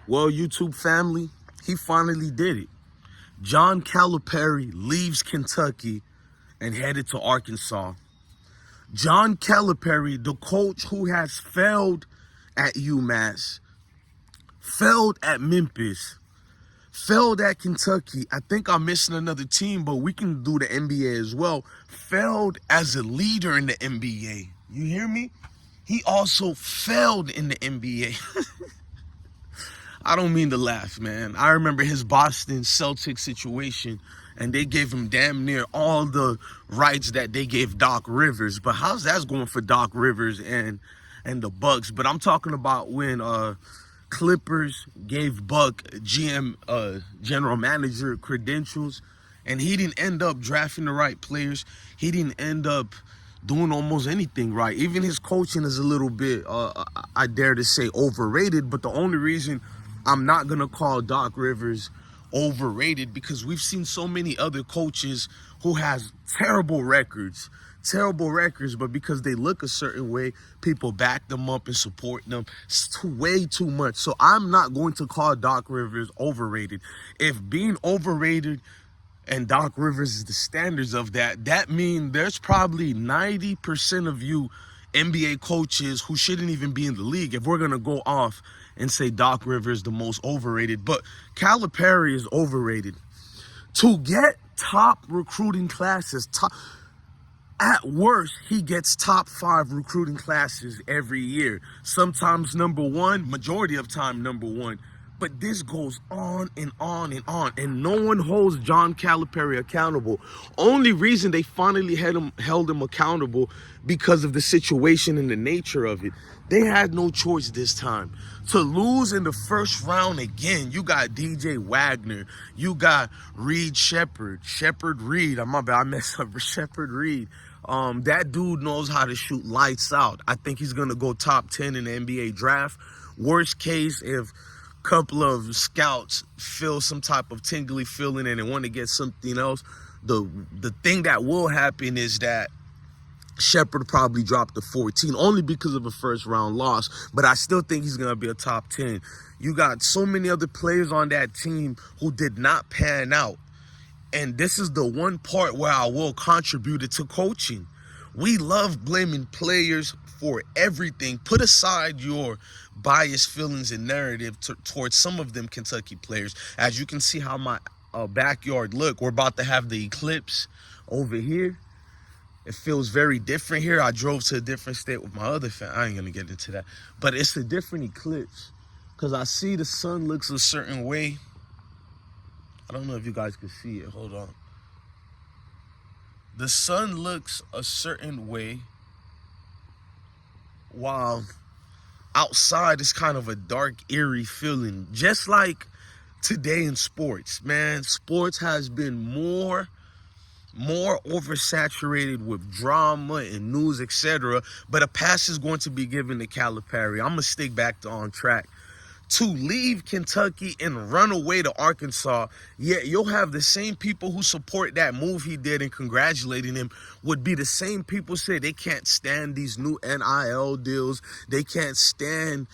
Well, YouTube family, he finally did it. John Calipari leaves Kentucky and headed to Arkansas. John Calipari, the coach who has failed at UMass, failed at Memphis, failed at Kentucky. I think I'm missing another team, but we can do the NBA as well. Failed as a leader in the NBA. You hear me? He also failed in the NBA. I don't mean to laugh, man. I remember his Boston Celtics situation, and they gave him damn near all the rights that they gave Doc Rivers. But how's that going for Doc Rivers and the Bucks? But I'm talking about when Clippers gave Buck GM general manager credentials, and he didn't end up drafting the right players. He didn't end up doing almost anything right. Even his coaching is a little bit, I dare to say, overrated. But the only reason I'm not going to call Doc Rivers overrated, because we've seen so many other coaches who has terrible records, but because they look a certain way, people back them up and support them. It's way too much. So I'm not going to call Doc Rivers overrated. If being overrated and Doc Rivers is the standards of that, that means there's probably 90% of you NBA coaches who shouldn't even be in the league, if we're going to go off and say Doc Rivers the most overrated. But Calipari is overrated. To get top recruiting classes, at worst, he gets top 5 recruiting classes every year. Sometimes number 1, majority of time number 1. But this goes on and on and on, and no one holds John Calipari accountable. Only reason they finally held him accountable because of the situation and the nature of it. They had no choice this time. To lose in the first round again, you got DJ Wagner, you got Shepard Reed. My bad, I messed up. Shepard Reed. That dude knows how to shoot lights out. I think he's gonna go top 10 in the NBA draft. Worst case, if couple of scouts feel some type of tingly feeling and they want to get something else, the thing that will happen is that Shepard probably dropped to 14 only because of a first round loss, but I still think he's gonna be a top 10. You got so many other players on that team who did not pan out, and this is the one part where I will contribute it to coaching. We love blaming players for everything. Put aside your biased feelings and narrative towards some of them Kentucky players. As you can see how my backyard look, we're about to have the eclipse over here. It feels very different here. I drove to a different state with my other family. I ain't gonna get into that, but it's a different eclipse because I see the sun looks a certain way. I don't know if you guys can see it. Hold on. The sun looks a certain way, while outside is kind of a dark, eerie feeling. Just like today in sports, man. Sports has been more oversaturated with drama and news, etc. But a pass is going to be given to Calipari. I'm going to stick back to on track. To leave Kentucky and run away to Arkansas, yet you'll have the same people who support that move he did and congratulating him would be the same people say they can't stand these new NIL deals. They can't stand,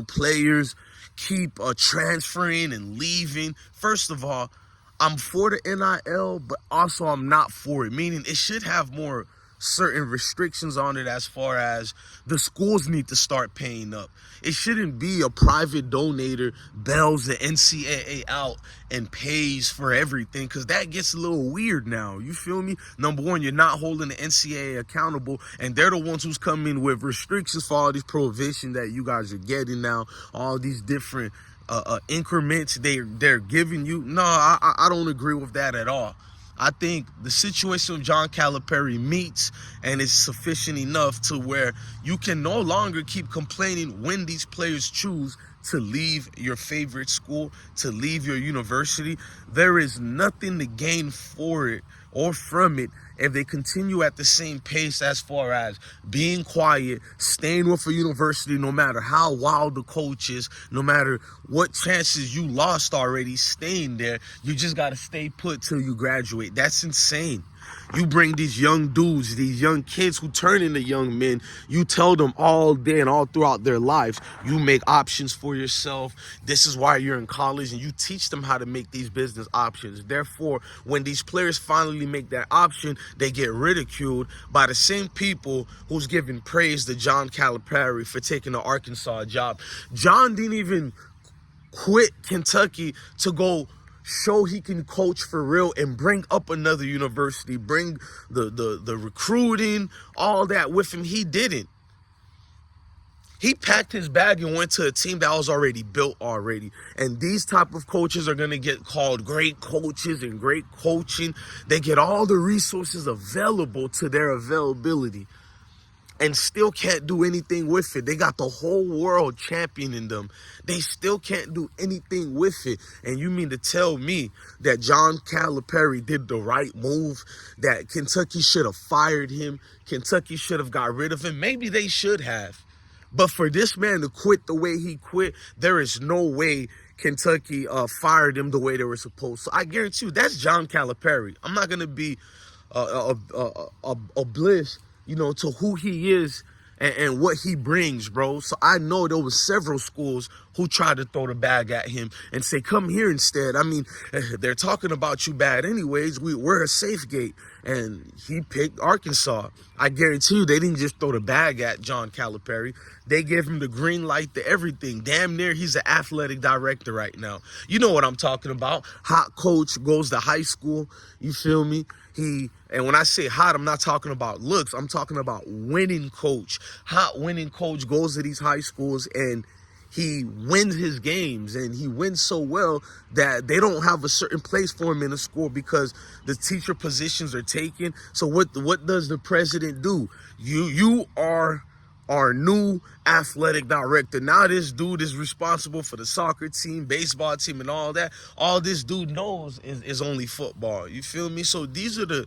players keep transferring and leaving. First of all, I'm for the NIL, but also I'm not for it, meaning it should have more certain restrictions on it as far as the schools need to start paying up. It shouldn't be a private donator bails the NCAA out and pays for everything, because that gets a little weird now. You feel me? Number one, you're not holding the NCAA accountable, and they're the ones who's coming with restrictions for all these prohibition that you guys are getting now, all these different increments they're giving you. No, I don't agree with that at all. I think the situation of John Calipari meets and is sufficient enough to where you can no longer keep complaining when these players choose to leave your favorite school, to leave your university. There is nothing to gain for it or from it if they continue at the same pace as far as being quiet, staying with a university, no matter how wild the coach is, no matter what chances you lost already, staying there, you just got to stay put till you graduate. That's insane. You bring these young dudes, these young kids who turn into young men, you tell them all day and all throughout their lives, you make options for yourself. This is why you're in college, and you teach them how to make these business options. Therefore, when these players finally make that option, they get ridiculed by the same people who's giving praise to John Calipari for taking the Arkansas job. John didn't even quit Kentucky to go show he can coach for real and bring up another university, bring the recruiting, all that with him. He didn't. He packed his bag and went to a team that was already built already. And these type of coaches are going to get called great coaches and great coaching. They get all the resources available to their availability and still can't do anything with it. They got the whole world championing them. They still can't do anything with it. And you mean to tell me that John Calipari did the right move, that Kentucky should have fired him, Kentucky should have got rid of him? Maybe they should have. But for this man to quit the way he quit, there is no way Kentucky fired him the way they were supposed to. So I guarantee you, that's John Calipari. I'm not going to be oblivious, to who he is and what he brings, bro. So I know there was several schools who tried to throw the bag at him and say, come here instead. I mean, they're talking about you bad anyways. We're a safe gate. And he picked Arkansas. I guarantee you they didn't just throw the bag at John Calipari. They gave him the green light to everything. Damn near he's an athletic director right now. You know what I'm talking about. Hot coach, goes to high school. You feel me? And when I say hot, I'm not talking about looks. I'm talking about winning coach. Hot winning coach goes to these high schools and he wins his games, and he wins so well that they don't have a certain place for him in the school because the teacher positions are taken. So what does the president do? You are our new athletic director. Now this dude is responsible for the soccer team, baseball team, and all that. All this dude knows is only football. You feel me? So these are the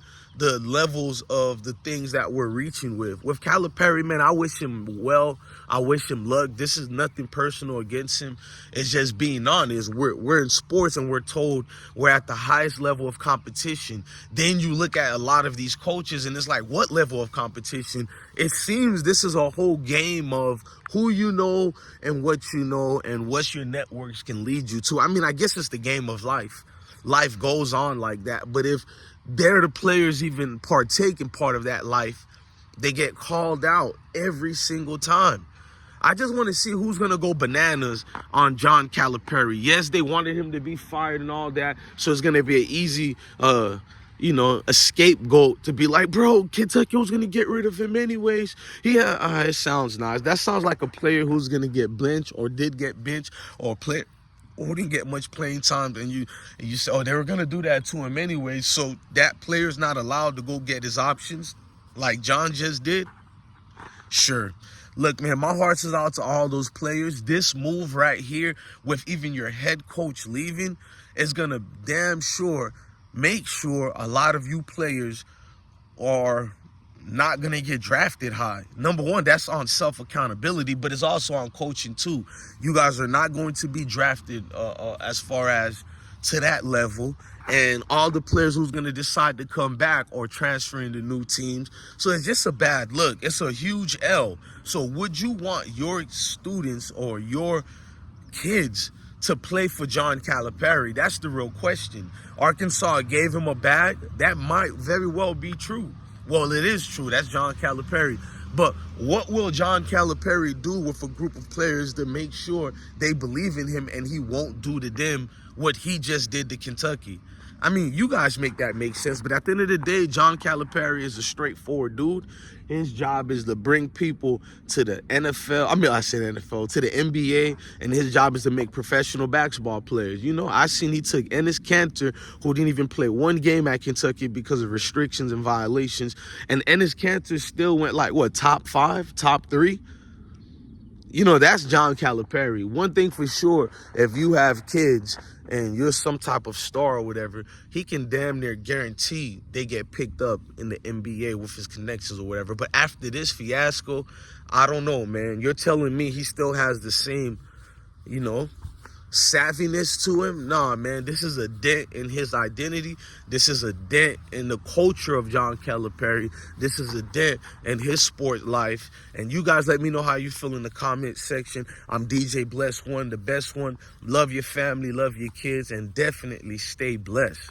levels of the things that we're reaching with. With Calipari, man, I wish him well. I wish him luck. This is nothing personal against him. It's just being honest. We're in sports and we're told we're at the highest level of competition. Then you look at a lot of these coaches and it's like, what level of competition? It seems this is a whole game of who you know and what your networks can lead you to. I mean, I guess it's the game of life. Life goes on like that. But if they're the players even partake in part of that life, they get called out every single time. I just want to see who's going to go bananas on John Calipari. Yes, they wanted him to be fired and all that, so it's going to be an easy, a scapegoat to be like, bro, Kentucky was going to get rid of him anyways. Yeah, it sounds nice. That sounds like a player who's going to get benched or did get benched or play or didn't get much playing time, and you say, oh, they were going to do that to him anyways, so that player's not allowed to go get his options like John just did? Sure. Look, man, my heart is out to all those players. This move right here with even your head coach leaving is going to damn sure make sure a lot of you players are not going to get drafted high. Number one, that's on self-accountability, but it's also on coaching too. You guys are not going to be drafted as far as to that level. And all the players who's going to decide to come back or transferring to new teams. So it's just a bad look. It's a huge L. So would you want your students or your kids to play for John Calipari? That's the real question. Arkansas gave him a bag. That might very well be true. Well, it is true. That's John Calipari. But what will John Calipari do with a group of players to make sure they believe in him and he won't do to them what he just did to Kentucky? I mean, you guys make that make sense, but at the end of the day, John Calipari is a straightforward dude. His job is to bring people to the NFL. I said NFL, to the NBA, and his job is to make professional basketball players. I seen he took Enes Kanter, who didn't even play one game at Kentucky because of restrictions and violations, and Enes Kanter still went top 5, top 3? You know, that's John Calipari. One thing for sure, if you have kids and you're some type of star or whatever, he can damn near guarantee they get picked up in the NBA with his connections or whatever. But after this fiasco, I don't know, man. You're telling me he still has the same, you know, savviness to him? Nah, man, this is a dent in his identity. This is a dent in the culture of John Calipari. This is a dent in his sport life. And you guys let me know how you feel in the comment section. I'm DJ Bless One, the best one. Love your family, love your kids, and definitely stay blessed.